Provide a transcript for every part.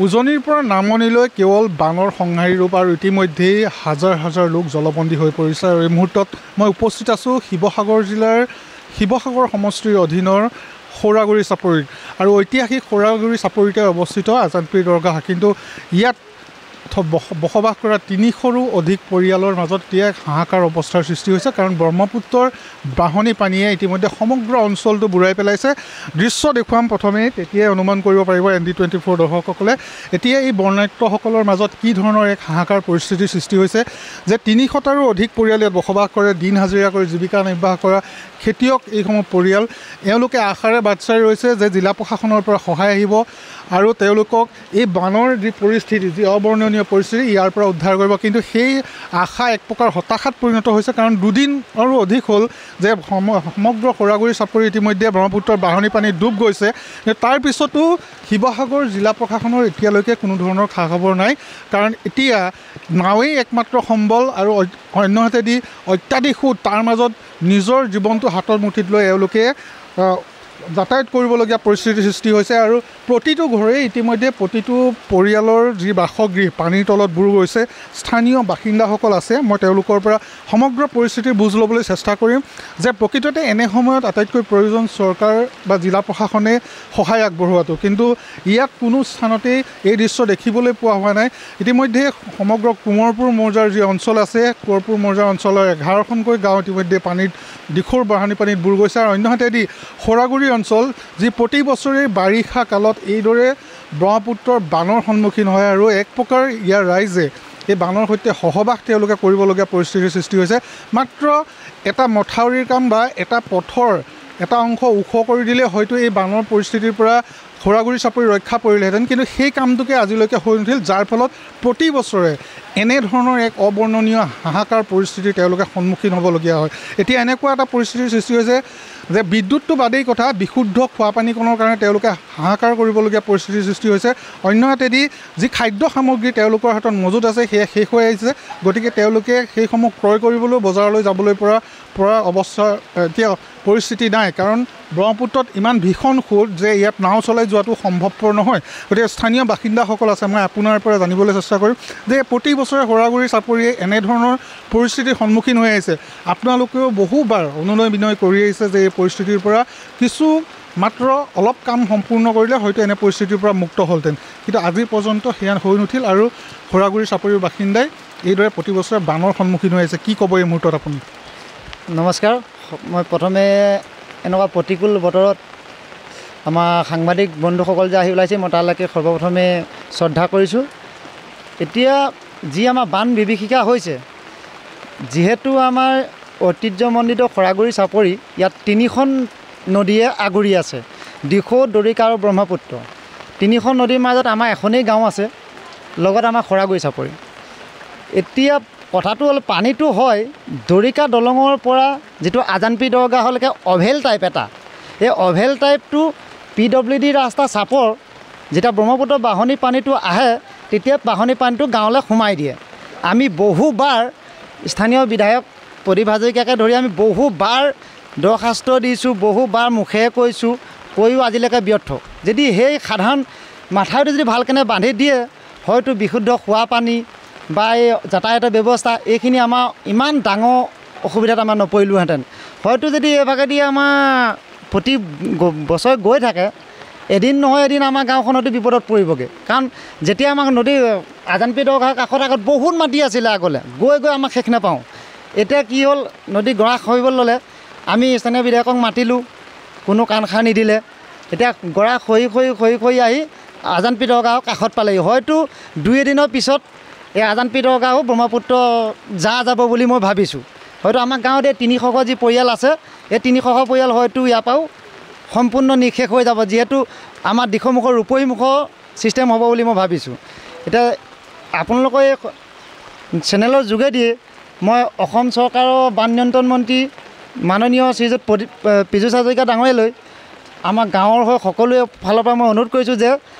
উজনিৰ পৰা নামনিলৈ কেৱল বানৰ সংহাৰী ৰূপ আৰু ইতিমধ্যেই হাজাৰ হাজাৰ লোক জলবন্দী হৈ পৰিছে আৰু এই মুহূৰ্তত মই উপস্থিত আছোঁ শিৱসাগৰ জিলাৰ শিৱসাগৰ সমষ্টিৰ অধীনৰ সৌৰাগুৰি চাপৰিত আৰু ঐতিহাসিক সৌৰাগুৰি চাপৰিতে অৱস্থিত আজান পীৰ দৰগাহ কিন্তু ইয়াত বসবাস কৰা ৩০০ৰো অধিক পৰিয়ালৰ মাজত এতিয়া হাহাকাৰ অৱস্থাৰ সৃষ্টি হৈছে কাৰণ ব্ৰহ্মপুত্ৰৰ বাঢ়নী পানীয়ে ইতিমধ্যে সমগ্ৰ অঞ্চলটো বুৰাই পেলাইছে দৃশ্য দেখুৱাম প্ৰথমেই তেতিয়াই অনুমান কৰিব পাৰিব ND24 দৰ্শকসকলে এতিয়া এই বৰ্ণাঢ্যসকলৰ মাজত কি ধৰণৰ এক হাহাকাৰ পৰিস্থিতিৰ সৃষ্টি হৈছে যে ৩০০টাৰো অধিক পৰিয়াল ইয়াত বসবাস কৰে দিন হাজিৰা কৰি জীৱিকা নিৰ্বাহ কৰা খেতিয়ক এইসমূহ পৰিয়াল এওঁলোকে আশাৰে বাট চাই ৰৈছে যে জিলা প্ৰশাসনৰ পৰা সহায় আহিব আৰু তেওঁলোকক এই বানৰ যি পৰিস্থিতি যি অবৰ্ণনীয় পৰিস্থিতি ইয়াৰ পৰা উদ্ধাৰ কৰিব কিন্তু সেই আশা এক প্ৰকাৰ হতাশাত পৰিণত হৈছে কাৰণ দুদিন আৰু অধিক হ'ল যে সমগ্ৰ সৌৰাগুৰি চাপৰি ইতিমধ্যে ব্ৰহ্মপুত্ৰৰ বাঢ়নী পানীত ডুব গৈছে তাৰ পিছতো শিৱসাগৰ জিলা প্ৰশাসনৰ এতিয়ালৈকে কোনো ধৰণৰ খা খবৰ নাই কাৰণ এতিয়া নাৱেই একমাত্ৰ সম্বল আৰু অন্যহাতেদি অত্যাধিক সোঁত তাৰ মাজত নিজৰ জীৱনটো হাতৰ মুঠিত লৈ এওঁলোকে যাতায়াত কৰিবলগীয়া পৰিস্থিতিৰ সৃষ্টি হৈছে আৰু প্ৰতিটো ঘৰে ইতিমধ্যে প্ৰতিটো পৰিয়ালৰ যি বাসগৃহ পানীৰ তলত বুৰ গৈছে স্থানীয় বাসিন্দাসকল আছে মই তেওঁলোকৰ পৰা সমগ্ৰ পৰিস্থিতিৰ বুজ ল'বলৈ চেষ্টা কৰিম যে প্ৰকৃততে এনে সময়ত আটাইতকৈ প্ৰয়োজন চৰকাৰ বা জিলা প্ৰশাসনে সহায় আগবঢ়োৱাটো কিন্তু ইয়াত কোনো স্থানতেই এই দৃশ্য দেখিবলৈ পোৱা হোৱা নাই ইতিমধ্যে সমগ্ৰ কোঁৱৰপুৰ মৌজাৰ যি অঞ্চল আছে কোঁৱৰপুৰ মৌজাৰ অঞ্চলৰ 11খনকৈ গাঁও ইতিমধ্যে পানীত দিখৌৰ বাঢ়নী পানীত বুৰ গৈছে আৰু অন্যহাতেদি সৌৰাগুৰি অঞ্চল যি প্ৰতি বছৰে বাৰিষা কালত এইদৰে ব্ৰহ্মপুত্ৰৰ বানৰ সন্মুখীন হয় আৰু এক প্ৰকাৰ ইয়াৰ ৰাইজে এই বানৰ সৈতে সহবাস তেওঁলোকে কৰিবলগীয়া পৰিস্থিতিৰ সৃষ্টি হৈছে মাত্ৰ এটা মথাউৰিৰ কাম বা এটা পথৰ এটা অংশ ওখ কৰি দিলে হয়তো এই বানৰ পৰিস্থিতিৰ পৰা সৌৰাগুৰি চাপৰি ৰক্ষা পৰিলেহেঁতেন কিন্তু সেই কামটোকে আজিলৈকে হৈ নুঠিল যাৰ ফলত প্ৰতি বছৰে এনেধৰণৰ এক অবৰ্ণনীয় হাহাকাৰ পৰিস্থিতিৰ তেওঁলোকে সন্মুখীন হ'বলগীয়া হয় এতিয়া এনেকুৱা এটা পৰিস্থিতিৰ সৃষ্টি হৈছে যে বিদ্যুৎটো বাদেই কথা বিশুদ্ধ খোৱাপানীকণৰ কাৰণে তেওঁলোকে হাহাকাৰ কৰিবলগীয়া পৰিস্থিতিৰ সৃষ্টি হৈছে অন্যহাতেদি যি খাদ্য সামগ্ৰী তেওঁলোকৰ হাতত মজুত আছে সেয়া শেষ হৈ আহিছে গতিকে তেওঁলোকে সেইসমূহ ক্ৰয় কৰিবলৈ বজাৰলৈ যাবলৈ পৰা অৱস্থা এতিয়া পৰিস্থিতি নাই কাৰণ ব্ৰহ্মপুত্ৰত ইমান ভীষণ সোঁত যে ইয়াত নাও চলাই যোৱাটো সম্ভৱপৰ নহয় গতিকে স্থানীয় বাসিন্দাসকল আছে মই আপোনাৰ পৰা জানিবলৈ চেষ্টা কৰিম যে প্ৰতি বছৰে সৌৰাগুৰি চাপৰিয়ে এনেধৰণৰ পৰিস্থিতিৰ সন্মুখীন হৈ আহিছে আপোনালোকেও বহুবাৰ অনুনয় বিনয় কৰি আহিছে যে এই পৰিস্থিতিৰ পৰা কিছু মাত্ৰ অলপ কাম সম্পূৰ্ণ কৰিলে হয়তো এনে পৰিস্থিতিৰ পৰা মুক্ত হ'লহেঁতেন কিন্তু আজি পৰ্যন্ত সেয়া হৈ নুঠিল আৰু সৌৰাগুৰি চাপৰিৰ বাসিন্দাই এইদৰে প্ৰতি বছৰে বানৰ সন্মুখীন হৈ আছে কি ক'ব এই মুহূৰ্তত আপুনি নমস্কাৰ মই প্ৰথমে এনেকুৱা প্ৰতিকূল বতৰত আমাৰ সাংবাদিক বন্ধুসকল যে আহি ওলাইছে মই তালৈকে সৰ্বপ্ৰথমে শ্ৰদ্ধা কৰিছোঁ এতিয়া যি আমাৰ বান বিভীষিকা হৈছে যিহেতু আমাৰ ঐতিহ্যমণ্ডিত সৌৰাগুৰি চাপৰি ইয়াত 3খন নদীয়ে আগুৰি আছে দিখৌ দৰিকা আৰু ব্ৰহ্মপুত্ৰ 3খন নদীৰ মাজত আমাৰ এখনেই গাঁও আছে লগত আমাৰ সৌৰাগুৰি চাপৰি এতিয়া কথাটো হ'ল পানীটো হয় দৰিকা দলঙৰ পৰা যিটো আজান পীৰ দৰগাহলৈকে অভেল টাইপ এটা এই অভেল টাইপটো PWD ৰাস্তা চাপৰ যেতিয়া ব্ৰহ্মপুত্ৰ বাঢ়নী পানীটো আহে তেতিয়া বাঢ়নী পানীটো গাঁৱলৈ সোমাই দিয়ে আমি বহুবাৰ স্থানীয় বিধায়ক প্ৰদীপ হাজৰিকাকে ধৰি আমি বহুবাৰ দৰখাস্ত দিছোঁ বহুবাৰ মুখে কৈছোঁ কৈও আজিলৈকে ব্যৰ্থ যদি সেই সাধাৰণ মাথাউৰিটো যদি ভালকেনে বান্ধি দিয়ে হয়তো বিশুদ্ধ খোৱা পানী বা এই যাতায়াতৰ ব্যৱস্থা এইখিনি আমাৰ ইমান ডাঙৰ অসুবিধাত আমাৰ নপৰিলোহেঁতেন হয়তো যদি এইভাগেদি আমাৰ প্ৰতি বছৰে গৈ থাকে এদিন নহয় এদিন আমাৰ গাঁওখনতো বিপদত পৰিবগৈ কাৰণ যেতিয়া আমাক নদী আজান পীৰ দৰগাহৰ কাষত বহুত মাটি আছিলে আগলৈ গৈ গৈ আমাক শেষ নাপাওঁ এতিয়া কি হ'ল নদী গৰা খহিবলৈ ল'লে আমি স্থানীয় বিধায়কক মাতিলোঁ কোনো কাণ খাৰ নিদিলে এতিয়া গৰা খহি আহি আজান পীৰ দৰগাহৰ কাষত পালেহি হয়তো 2 এদিনৰ পিছত এই আজান পীৰ দৰগাহো ব্ৰহ্মপুত্ৰ যাব বুলি মই ভাবিছোঁ হয়তো আমাৰ গাঁৱত এই 300 যি পৰিয়াল আছে এই 300 পৰিয়াল হয়তো ইয়াৰ পৰাও সম্পূৰ্ণ নিশেষ হৈ যাব যিহেতু আমাৰ দিশমুখৰ ৰূপহীমুখৰ ছিষ্টেম হ'ব বুলি মই ভাবিছোঁ এতিয়া আপোনালোকৰ এই চেনেলৰ যোগেদি মই অসম চৰকাৰৰ বান নিয়ন্ত্ৰণ মন্ত্ৰী মাননীয় শ্ৰীযুত পীযুষ হাজৰিকা ডাঙৰীয়ালৈ আমাৰ গাঁৱৰ হৈ সকলোৱে ফালৰ পৰা মই অনুৰোধ কৰিছোঁ যে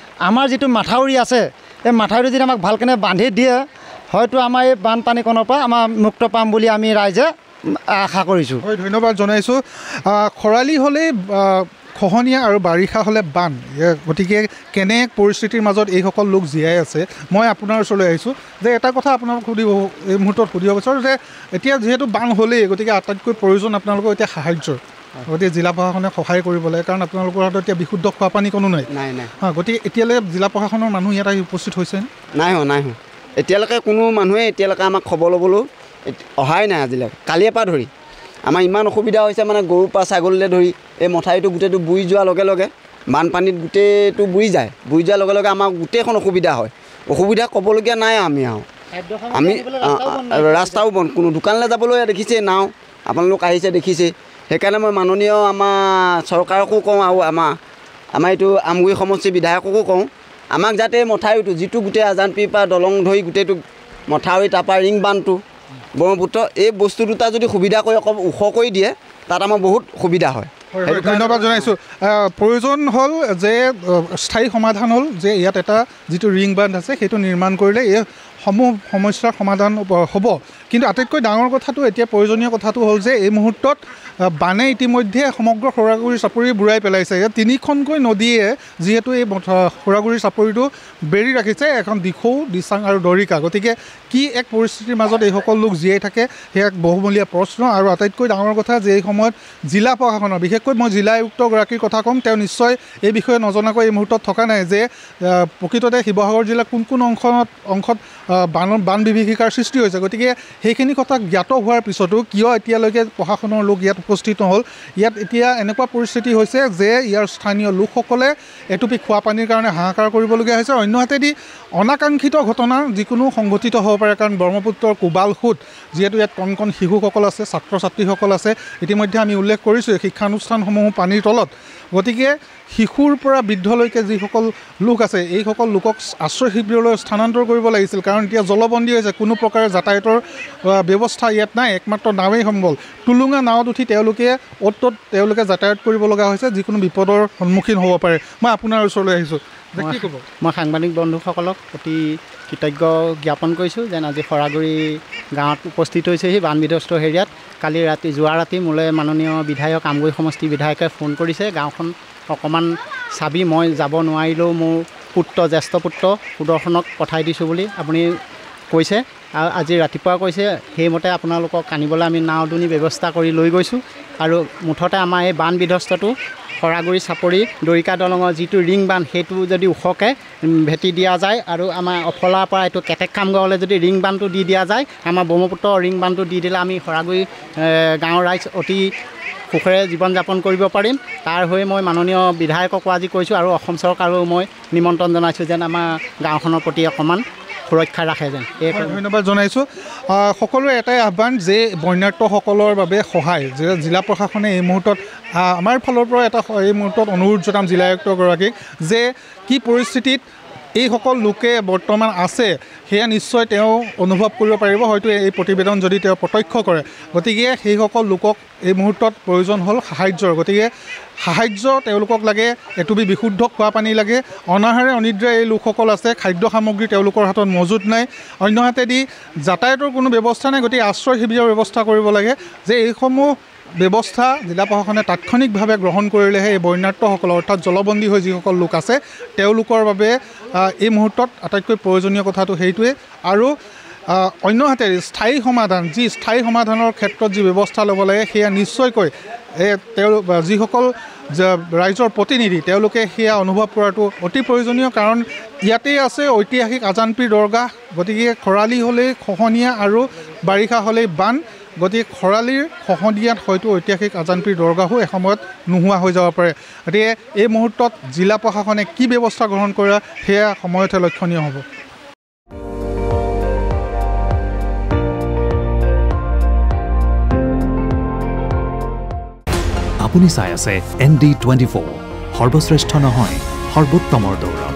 আমাৰ যিটো মাথাউৰি আছে এই মাথাউৰিটো যদি আমাক ভালকেনে বান্ধি দিয়ে হয়তো আমাৰ এই বানপানীকণৰ পৰা আমাৰ মুক্ত পাম বুলি আমি ৰাইজে আশা কৰিছোঁ হয় ধন্যবাদ জনাইছোঁ খৰালি হ'লেই খহনীয়া আৰু বাৰিষা হ'লে বান, গতিকে কেনে পৰিস্থিতিৰ মাজত এইসকল লোক জীয়াই আছে, মই আপোনাৰ ওচৰলৈ আহিছোঁ যে এটা কথা আপোনালোক এই মুহূৰ্তত সুধিব বিচাৰোঁ যে এতিয়া যিহেতু বান হ'লেই, গতিকে আটাইতকৈ প্ৰয়োজন আপোনালোকৰ এতিয়া সাহাৰ্যৰ। গতিকে জিলা প্ৰশাসনে সহায় কৰিব লাগে, কাৰণ আপোনালোকৰ হাতত এতিয়া বিশুদ্ধ খোৱা পানী কোনো নাই। গতিকে এতিয়ালৈ জিলা প্ৰশাসনৰ মানুহ ইয়াত আহি উপস্থিত হৈছে? নাই হোৱা। এতিয়ালৈকে কোনো মানুহে আমাক খবৰ ল'বলৈ অহাই নাই আজিলৈকে। কালিৰ পৰা ধৰি আমাৰ ইমান অসুবিধা হৈছে, মানে গৰুৰ পৰা ছাগলীলৈ ধৰি এই মথাউৰিটো গোটেইটো বুৰি যোৱাৰ লগে লগে বানপানীত গোটেইটো বুৰি যোৱাৰ লগে লগে আমাৰ গোটেইখন অসুবিধা হয়। অসুবিধা ক'বলগীয়া নাই আমি ৰাস্তাও বন্ধ, কোনো দোকানলৈ যাবলৈ দেখিছে নাও, আপোনালোক আহিছে দেখিছে। সেইকাৰণে মই মাননীয় আমাৰ চৰকাৰকো কওঁ আৰু আমাৰ এইটো আমগুৰি সমষ্টিৰ বিধায়ককো কওঁ, আমাক যাতে মথাউৰিটো যিটো গোটেই আজানপীৰ পৰা দলং ধৰি গোটেইটো মথাউৰি, তাৰপৰা ৰিং বান্ধটো ব্ৰহ্মপুত্ৰ, এই বস্তু দুটা যদি সুবিধা কৰি অকণ ওখ কৰি দিয়ে, তাত আমাৰ বহুত সুবিধা হয়। ধন্যবাদ জনাইছোঁ। প্ৰয়োজন হ'ল যে স্থায়ী সমাধান হ'ল যে ইয়াত এটা যিটো ৰিং বান্ধ আছে সেইটো নিৰ্মাণ কৰিলে এই সমূহ সমস্যাৰ সমাধান হ'ব। কিন্তু আটাইতকৈ ডাঙৰ কথাটো এতিয়া প্ৰয়োজনীয় কথাটো হ'ল যে এই মুহূৰ্তত বানে ইতিমধ্যে সমগ্ৰ সৌৰাগুৰি চাপৰি বুৰাই পেলাইছে। ইয়াত 3খনকৈ নদীয়ে যিহেতু এই সৌৰাগুৰি চাপৰিটো বেৰি ৰাখিছে, এখন দিখৌ, দিচাং আৰু দৰিকা। গতিকে কি এক পৰিস্থিতিৰ মাজত এইসকল লোক জীয়াই থাকে সেয়া এক বহুমূলীয়া প্ৰশ্ন। আৰু আটাইতকৈ ডাঙৰ কথা যে এই সময়ত জিলা প্ৰশাসনৰ, বিশেষকৈ মই জিলা আয়ুক্তগৰাকীৰ কথা ক'ম, তেওঁ নিশ্চয় এই বিষয়ে নজনাকৈ এই মুহূৰ্তত থকা নাই যে প্ৰকৃততে শিৱসাগৰ জিলাৰ কোন অংশত বান বিভীষিকাৰ সৃষ্টি হৈছে। গতিকে সেইখিনি কথা জ্ঞাত হোৱাৰ পিছতো কিয় এতিয়ালৈকে প্ৰশাসনৰ লোক ইয়াত উপস্থিত নহ'ল? ইয়াত এতিয়া এনেকুৱা পৰিস্থিতি হৈছে যে ইয়াৰ স্থানীয় লোকসকলে এটুপি খোৱা পানীৰ কাৰণে হাহাকাৰ কৰিবলগীয়া হৈছে। অন্যহাতেদি অনাকাংক্ষিত ঘটনা যিকোনো সংঘটিত হ'ব পাৰে, কাৰণ ব্ৰহ্মপুত্ৰৰ কোবাল সোঁত, যিহেতু ইয়াত কণ শিশুসকল আছে, ছাত্ৰ ছাত্ৰীসকল আছে, ইতিমধ্যে আমি উল্লেখ কৰিছোঁ শিক্ষানুষ্ঠানসমূহ পানীৰ তলত। গতিকে শিশুৰ পৰা বৃদ্ধলৈকে যিসকল লোক আছে, এইসকল লোকক আশ্ৰয় শিবিৰলৈ স্থানান্তৰ কৰিব লাগিছিল, কাৰণ এতিয়া জলবন্দী হৈছে, কোনো প্ৰকাৰে যাতায়াতৰ ব্যৱস্থা ইয়াত নাই, একমাত্ৰ নাৱেই সম্বল। টুলুঙা নাৱত উঠি তেওঁলোকে তেওঁলোকে যাতায়াত কৰিব লগা হৈছে, যিকোনো বিপদৰ সন্মুখীন হ'ব পাৰে। মই আপোনাৰ ওচৰলৈ আহিছোঁ, কি ক'ব? মই সাংবাদিক বন্ধুসকলক অতি কৃতজ্ঞ জ্ঞাপন কৰিছোঁ যেন আজি সৰাগুৰি গাঁৱত উপস্থিত হৈছেহি বান বিধ্বস্ত হেৰিয়াত। যোৱা ৰাতি মোলৈ মাননীয় বিধায়ক, আমগুৰি সমষ্টিৰ বিধায়কে ফোন কৰিছে, গাঁওখন অকণমান চাবি, মই যাব নোৱাৰিলেও মোৰ জ্যেষ্ঠ পুত্ৰ সুদৰ্শনক পঠাই দিছোঁ বুলি আপুনি কৈছে। আৰু আজি ৰাতিপুৱা কৈছে সেইমতে আপোনালোকক আনিবলৈ আমি নাওদুনি ব্যৱস্থা কৰি লৈ গৈছোঁ। আৰু মুঠতে আমাৰ এই বান বিধ্বস্তটো সৰাগুৰি চাপৰি দৰিকা দলঙৰ যিটো ৰিং বান্ধ, সেইটো যদি ওখকৈ ভেটি দিয়া যায় আৰু আমাৰ অফলাৰ পৰা এইটো কেটেকখাম গাঁৱলৈ যদি ৰিং বান্ধটো দি দিয়া যায়, আমাৰ ব্ৰহ্মপুত্ৰ ৰিং বান্ধটো দি দিলে আমি সৰাগুৰি গাঁৱৰ ৰাইজ অতি সুখেৰে জীৱন যাপন কৰিব পাৰিম। তাৰ হৈ মই মাননীয় বিধায়ককো আজি কৈছোঁ আৰু অসম চৰকাৰো মই নিমন্ত্ৰণ জনাইছোঁ যেন আমাৰ গাঁওখনৰ প্ৰতি অকণমান সুৰক্ষা ৰাখে যেন। ধন্যবাদ জনাইছোঁ। সকলোৰে এটাই আহ্বান যে বন্যাৰ্তসকলৰ বাবে সহায়, যে জিলা প্ৰশাসনে এই মুহূৰ্তত আমাৰ ফালৰ পৰা এই মুহূৰ্তত অনুৰোধ জনাম জিলা আয়ুক্তগৰাকীক যে কি পৰিস্থিতিত এইসকল লোকে বৰ্তমান আছে সেয়া নিশ্চয় তেওঁ অনুভৱ কৰিব পাৰিব, হয়তো এই প্ৰতিবেদন যদি তেওঁ প্ৰত্যক্ষ কৰে। গতিকে সেইসকল লোকক এই মুহূৰ্তত প্ৰয়োজন হ'ল সাহাৰ্যৰ। গতিকে সাহাৰ্য তেওঁলোকক লাগে, এটুপি বিশুদ্ধ খোৱা পানী লাগে। অনাহাৰে অনিদ্ৰা এই লোকসকল আছে, খাদ্য সামগ্ৰী তেওঁলোকৰ হাতত মজুত নাই, অন্যহাতেদি যাতায়াতৰ কোনো ব্যৱস্থা নাই। গতিকে আশ্ৰয় শিবিৰৰ ব্যৱস্থা কৰিব লাগে, যে এইসমূহ ব্যৱস্থা জিলা প্ৰশাসনে তাৎক্ষণিকভাৱে গ্ৰহণ কৰিলেহে এই বন্যাৰ্তসকল, অৰ্থাৎ জলবন্দী হৈ যিসকল লোক আছে তেওঁলোকৰ বাবে এই মুহূৰ্তত আটাইতকৈ প্ৰয়োজনীয় কথাটো সেইটোৱে। আৰু অন্যহাতে স্থায়ী সমাধানৰ ক্ষেত্ৰত যি ব্যৱস্থা ল'ব লাগে সেয়া নিশ্চয়কৈ যিসকল ৰাইজৰ প্ৰতিনিধি তেওঁলোকে সেয়া অনুভৱ কৰাটো অতি প্ৰয়োজনীয়, কাৰণ ইয়াতেই আছে ঐতিহাসিক আজানপীৰ দৰগাহ। গতিকে খৰালি হ'লেই খহনীয়া আৰু বাৰিষা হ'লেই বান। গতিকে খৰালিৰ খহনীয়াত হয়তো ঐতিহাসিক আজানপীৰ দৰগাহো এসময়ত নোহোৱা হৈ যাব পাৰে। গতিকে এই মুহূৰ্তত জিলা প্ৰশাসনে কি ব্যৱস্থা গ্ৰহণ কৰে সেয়া সময়তহে লক্ষণীয় হ'ব। আপুনি চাই আছে ND24, সৰ্বশ্ৰেষ্ঠ নহয় সৰ্বোত্তমৰ দৌৰ।